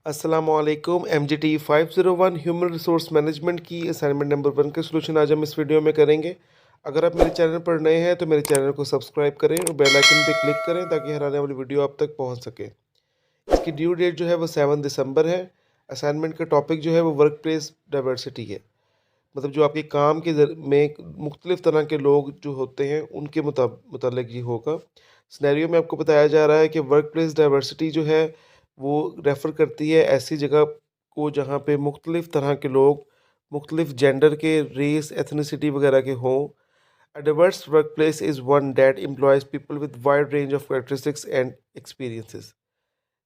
अस्सलामुअलैकुम। MGT 501 human resource management की assignment number 1 का सलूशन आज हम इस वीडियो में करेंगे। अगर आप मेरे चैनल पर नए हैं तो मेरे चैनल को सब्सक्राइब करें और बेल आइकन पे क्लिक करें ताकि हर आने वाली वीडियो आप तक पहुंच सके। इसकी ड्यू डेट जो है वो 7 दिसंबर है। असाइनमेंट का टॉपिक जो है वो वर्क प्लेस डाइवर्सिटी है, मतलब जो आपके काम के में मुख्तलिफ तरह के लोग जो होते हैं उनके मुतालिक ये होगा। सिनेरियो में आपको बताया जा रहा है कि वर्क प्लेस डाइवर्सिटी जो है वो रेफ़र करती है ऐसी जगह को जहाँ पे मुख्तलिफ तरह के लोग मुख्तलिफ जेंडर के, रेस, एथनिसिटी वगैरह के हों। A diverse work place is one that employees people with wide range of characteristics and experiences.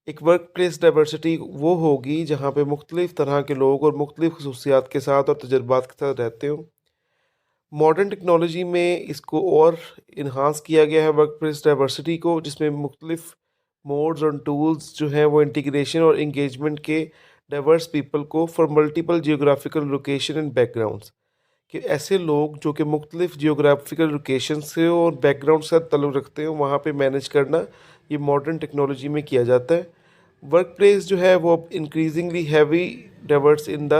एक वर्क प्लेस डाइवर्सिटी वो होगी जहाँ पे मुख्तलिफ तरह के लोग और मुख्तलिफ खसूसियात के साथ और तजुर्बात के साथ रहते हों। मॉडर्न टेक्नोलॉजी में इसको और इन्हांस किया गया है वर्क प्लेस डाइवर्सिटी को, जिसमें मुख्तलिफ मोड्स और टूल्स जो हैं वो इंटीग्रेशन और इंगेजमेंट के डाइवर्स पीपल को for multiple geographical location and backgrounds, कि ऐसे लोग जो कि मुख्तलिफ जियोग्राफिकल लोकेशन से और बैकग्राउंड से ताल्लुक़ रखते हैं वहाँ पे मैनेज करना ये मॉडर्न टेक्नोलॉजी में किया जाता है। वर्क प्लेस जो है वो अब increasingly heavy diverse in the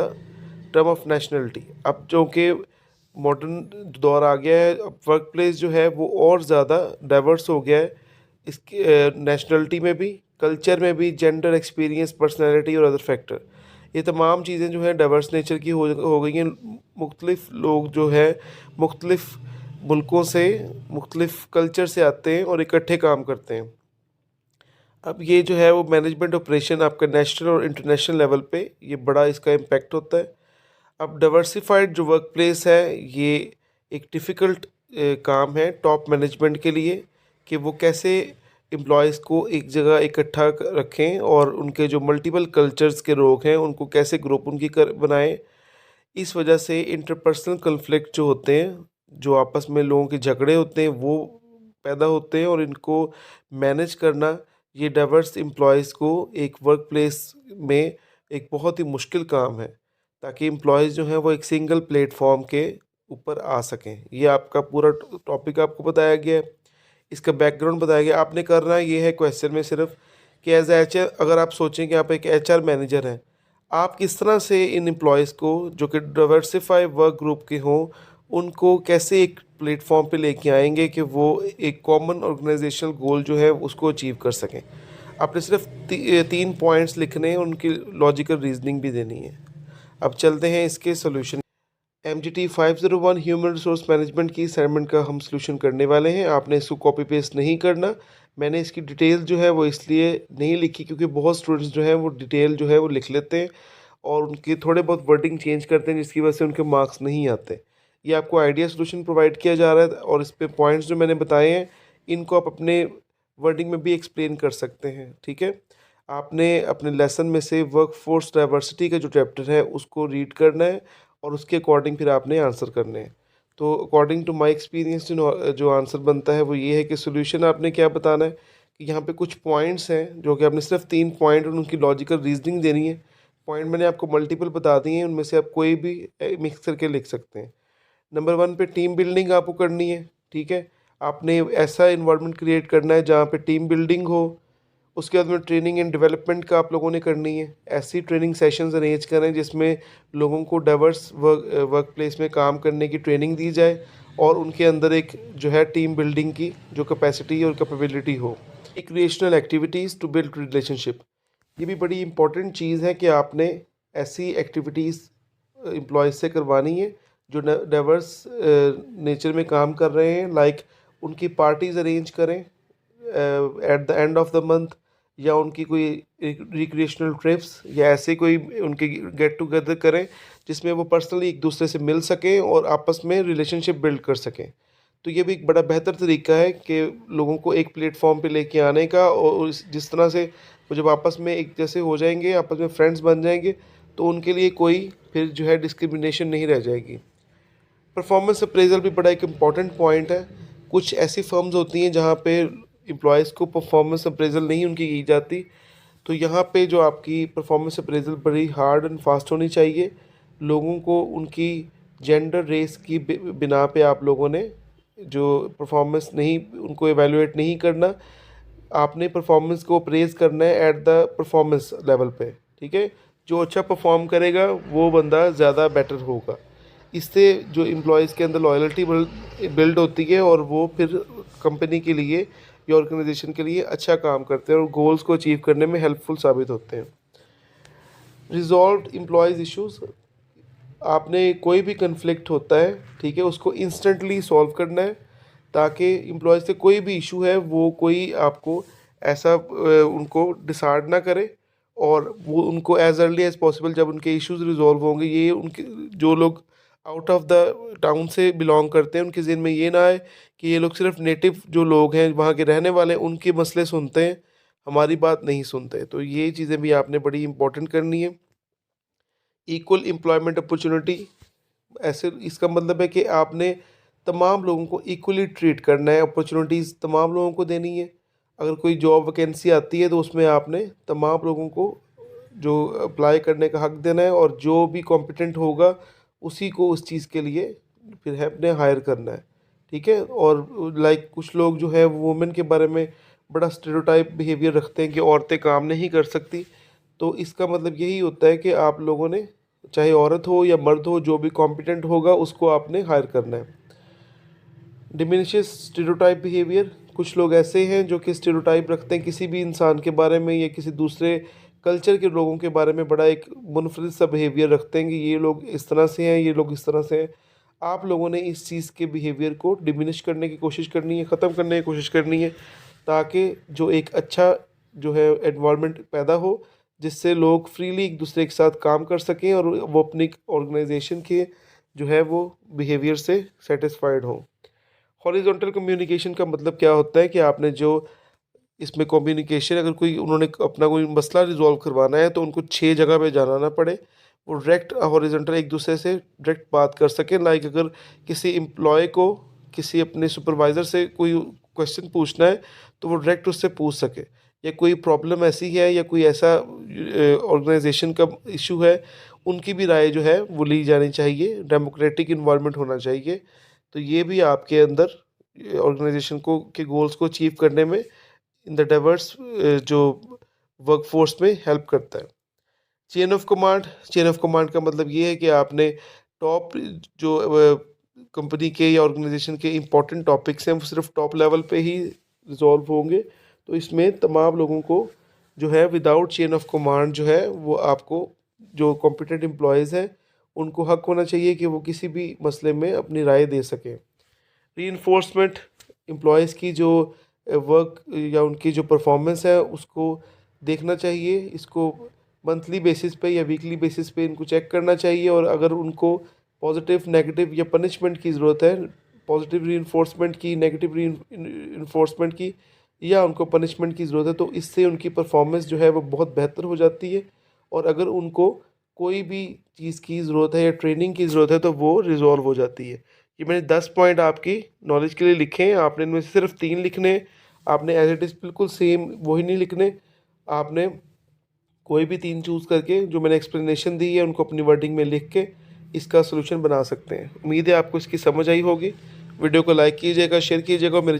term of nationality. अब जो कि मॉडर्न दौर आ गया है, अब वर्क प्लेस जो है वो और ज़्यादा डाइवर्स हो गया है, इसके नेशनलिटी में भी, कल्चर में भी, जेंडर, एक्सपीरियंस, पर्सनैलिटी और अदर फैक्टर, ये तमाम चीज़ें जो हैं डाइवर्स नेचर की हो गई हैं। मुख्तलिफ लोग जो है मुख्तलिफ मुल्कों से, मुख्तलिफ कल्चर से आते हैं और इकट्ठे काम करते हैं। अब ये जो है वो मैनेजमेंट ऑपरेशन आपका नेशनल और इंटरनेशनल लेवल पे ये बड़ा इसका इम्पैक्ट होता है। अब डाइवर्सिफाइड जो वर्क प्लेस है ये एक डिफ़िकल्ट काम है टॉप मैनेजमेंट के लिए, कि वो कैसे एम्प्लॉयज़ को एक जगह इकट्ठा रखें और उनके जो मल्टीपल कल्चर्स के लोग हैं उनको कैसे ग्रुप उनकी कर बनाएं। इस वजह से इंटरपर्सनल कन्फ्लिक्ट जो होते हैं, जो आपस में लोगों के झगड़े होते हैं वो पैदा होते हैं, और इनको मैनेज करना ये डाइवर्स एम्प्लॉयज़ को एक वर्क प्लेस में एक बहुत ही मुश्किल काम है, ताकि एम्प्लॉयज़ जो हैं वो एक सिंगल प्लेटफॉर्म के ऊपर आ सकें। ये आपका पूरा टॉपिक आपको बताया गया है, इसका बैकग्राउंड बताया गया। आपने करना ये है क्वेश्चन में सिर्फ कि एज HR अगर आप सोचें कि आप एक HR मैनेजर हैं, आप किस तरह से इन एम्प्लॉयज़ को जो कि डाइवर्सिफाई वर्क ग्रुप के हों उनको कैसे एक प्लेटफॉर्म पे लेके आएंगे कि वो एक कॉमन ऑर्गेनाइजेशनल गोल जो है उसको अचीव कर सकें। आपने सिर्फ 3 पॉइंट्स लिखने हैं, उनकी लॉजिकल रीजनिंग भी देनी है। अब चलते हैं इसके solution. MGT 501 human resource management की असाइनमेंट का हम सोल्यूशन करने वाले हैं। आपने इसको कॉपी पेस्ट नहीं करना। मैंने इसकी डिटेल जो है वो इसलिए नहीं लिखी क्योंकि बहुत स्टूडेंट्स जो हैं वो डिटेल जो है वो लिख लेते हैं और उनके थोड़े बहुत वर्डिंग चेंज करते हैं, जिसकी वजह से उनके मार्क्स नहीं आते। ये आपको आइडिया सोल्यूशन प्रोवाइड किया जा रहा है और इस पे पॉइंट्स जो मैंने बताए हैं इनको आप अपने वर्डिंग में भी एक्सप्लेन कर सकते हैं, ठीक है। आपने अपने लेसन में से वर्क फोर्स डाइवर्सिटी का जो चैप्टर है उसको रीड करना है और उसके अकॉर्डिंग फिर आपने आंसर करने हैं। तो अकॉर्डिंग टू माय एक्सपीरियंस जो आंसर बनता है वो ये है कि सोल्यूशन आपने क्या बताना है कि यहाँ पे कुछ पॉइंट्स हैं जो कि आपने सिर्फ 3 पॉइंट और उनकी लॉजिकल रीजनिंग देनी है। पॉइंट मैंने आपको मल्टीपल बता दिए हैं, उनमें से आप कोई भी मिक्स करके लिख सकते हैं। नंबर 1 पे टीम बिल्डिंग आपको करनी है, ठीक है। आपने ऐसा इन्वायरमेंट क्रिएट करना है जहाँ पे टीम बिल्डिंग हो। उसके बाद में ट्रेनिंग एंड डेवलपमेंट का आप लोगों ने करनी है। ऐसी ट्रेनिंग सेशंस अरेंज करें जिसमें लोगों को डाइवर्स वर्क प्लेस में काम करने की ट्रेनिंग दी जाए और उनके अंदर एक जो है टीम बिल्डिंग की जो कैपेसिटी और कैपेबिलिटी हो। Recreational activities to build relationship, ये भी बड़ी इंपॉर्टेंट चीज़ है कि आपने ऐसी एक्टिविटीज़ एम्प्लॉयज़ से करवानी है जो डाइवर्स नेचर में काम कर रहे हैं। लाइक उनकी पार्टीज़ अरेंज करें at the end of the month, या उनकी कोई रिक्रिएशनल ट्रिप्स या ऐसे कोई उनके गेट टुगेदर करें जिसमें वो पर्सनली एक दूसरे से मिल सकें और आपस में रिलेशनशिप बिल्ड कर सकें। तो ये भी एक बड़ा बेहतर तरीका है कि लोगों को एक प्लेटफॉर्म पे लेके आने का, और जिस तरह से वो जब आपस में एक जैसे हो जाएंगे, आपस में फ्रेंड्स बन जाएंगे, तो उनके लिए कोई फिर जो है डिस्क्रिमिनेशन नहीं रह जाएगी। परफॉर्मेंस अप्रेजल भी बड़ा एक इम्पॉर्टेंट पॉइंट है। कुछ ऐसी फर्म्स होती हैं जहाँ पे एम्प्लॉयज़ को परफॉर्मेंस अप्रेजल नहीं उनकी की जाती, तो यहाँ पे जो आपकी परफॉर्मेंस अप्रेजल बड़ी हार्ड एंड फास्ट होनी चाहिए। लोगों को उनकी जेंडर, रेस की बिना पे आप लोगों ने जो परफॉर्मेंस नहीं, उनको एवेलुएट नहीं करना, आपने परफॉर्मेंस को अप्रेज़ करना है एट द परफॉर्मेंस लेवल पे, ठीक है। जो अच्छा परफॉर्म करेगा वो बंदा ज़्यादा बेटर होगा। इससे जो एम्प्लॉयज़ के अंदर लॉयल्टी बिल्ड होती है और वो फिर कंपनी के लिए या ऑर्गेनाइजेशन के लिए अच्छा काम करते हैं और गोल्स को अचीव करने में हेल्पफुल साबित होते हैं। रिजॉल्व एम्प्लॉयज़ इश्यूज़, आपने कोई भी कन्फ्लिक्ट होता है, ठीक है, उसको इंस्टेंटली सॉल्व करना है ताकि एम्प्लॉयज़ से कोई भी इशू है वो कोई आपको ऐसा उनको डिसार्ड ना करे, और वो उनको एज़ अर्ली एज़ पॉसिबल जब उनके इश्यूज़ रिज़ॉल्व होंगे, ये उनके जो लोग आउट ऑफ द टाउन से बिलोंग करते हैं उनके ज़हन में ये ना आए कि ये लोग सिर्फ नेटिव जो लोग हैं वहाँ के रहने वाले हैं उनके मसले सुनते हैं, हमारी बात नहीं सुनते। तो ये चीज़ें भी आपने बड़ी इंपॉर्टेंट करनी है। इक्वल एम्प्लॉयमेंट अपॉर्चुनिटी, ऐसे इसका मतलब है कि आपने तमाम लोगों को इक्वली ट्रीट करना है, अपॉर्चुनिटीज़ तमाम लोगों को देनी है। अगर कोई जॉब वैकेंसी आती है तो उसमें आपने तमाम लोगों को जो अप्लाई करने का हक देना है, और जो भी कॉम्पिटेंट होगा उसी को उस चीज़ के लिए फिर है अपने हायर करना है, ठीक है। और लाइक कुछ लोग जो है वुमेन के बारे में बड़ा स्टेरियोटाइप बिहेवियर रखते हैं कि औरतें काम नहीं कर सकती। तो इसका मतलब यही होता है कि आप लोगों ने, चाहे औरत हो या मर्द हो, जो भी कॉम्पिटेंट होगा उसको आपने हायर करना है। डिमिनिशेस स्टेरियोटाइप बिहेवियर, कुछ लोग ऐसे हैं जो कि स्टेरियोटाइप रखते हैं किसी भी इंसान के बारे में या किसी दूसरे कल्चर के लोगों के बारे में, बड़ा एक मुनफरिद सा बिहेवियर रखते हैं कि ये लोग इस तरह से हैं, ये लोग इस तरह से हैं। आप लोगों ने इस चीज़ के बिहेवियर को डिमिनिश करने की कोशिश करनी है, ख़त्म करने की कोशिश करनी है, ताकि जो एक अच्छा जो है एनवायरनमेंट पैदा हो जिससे लोग फ्रीली एक दूसरे के साथ काम कर सकें और वो अपनी ऑर्गेनाइजेशन के जो है वो बिहेवियर से सेटिस्फाइड हों। हॉरिजॉन्टल कम्युनिकेशन का मतलब क्या होता है कि आपने जो इसमें कम्युनिकेशन, अगर कोई उन्होंने अपना कोई मसला रिजॉल्व करवाना है तो उनको 6 जगह पे जाना ना पड़े, वो डायरेक्ट हॉरिजॉन्टल एक दूसरे से डायरेक्ट बात कर सकें। लाइक अगर किसी एम्प्लॉय को किसी अपने सुपरवाइज़र से कोई क्वेश्चन पूछना है तो वो डायरेक्ट उससे पूछ सके, या कोई प्रॉब्लम ऐसी है या कोई ऐसा ऑर्गेनाइजेशन का इशू है, उनकी भी राय जो है वो ली जानी चाहिए, डेमोक्रेटिक इन्वायरमेंट होना चाहिए। तो ये भी आपके अंदर ऑर्गेनाइजेशन को के गोल्स को अचीव करने में इन द डाइवर्स जो वर्कफोर्स में हेल्प करता है। चेन ऑफ कमांड का मतलब ये है कि आपने टॉप जो कंपनी के या ऑर्गेनाइजेशन के इम्पोर्टेंट टॉपिक्स हैं वो सिर्फ टॉप लेवल पे ही रिजॉल्व होंगे। तो इसमें तमाम लोगों को जो है विदाउट चेन ऑफ कमांड जो है वो आपको, जो कॉम्पिटेंट एम्प्लॉयज़ हैं उनको हक होना चाहिए कि वो किसी भी मसले में अपनी राय दे सकें। रीइंफोर्समेंट, एम्प्लॉयज़ की जो वर्क या उनकी जो परफॉर्मेंस है उसको देखना चाहिए, इसको मंथली बेसिस पे या वीकली बेसिस पे इनको चेक करना चाहिए, और अगर उनको पॉजिटिव, नेगेटिव या पनिशमेंट की ज़रूरत है, पॉजिटिव रीइंफोर्समेंट की, नेगेटिव रीइंफोर्समेंट की, या उनको पनिशमेंट की ज़रूरत है, तो इससे उनकी परफॉर्मेंस जो है वो बहुत बेहतर हो जाती है। और अगर उनको कोई भी चीज़ की ज़रूरत है या ट्रेनिंग की ज़रूरत है तो वो रिज़ॉल्व हो जाती है। ये मैंने 10 पॉइंट आपकी नॉलेज के लिए लिखे हैं, आपने इनमें से सिर्फ 3 लिखने हैं। आपने एज़ इट इज़ बिल्कुल सेम वही नहीं लिखने, आपने कोई भी 3 चूज़ करके जो मैंने एक्सप्लेनेशन दी है उनको अपनी वर्डिंग में लिख के इसका सॉल्यूशन बना सकते हैं। उम्मीद है आपको इसकी समझ आई होगी। वीडियो को लाइक कीजिएगा, शेयर कीजिएगा और मेरे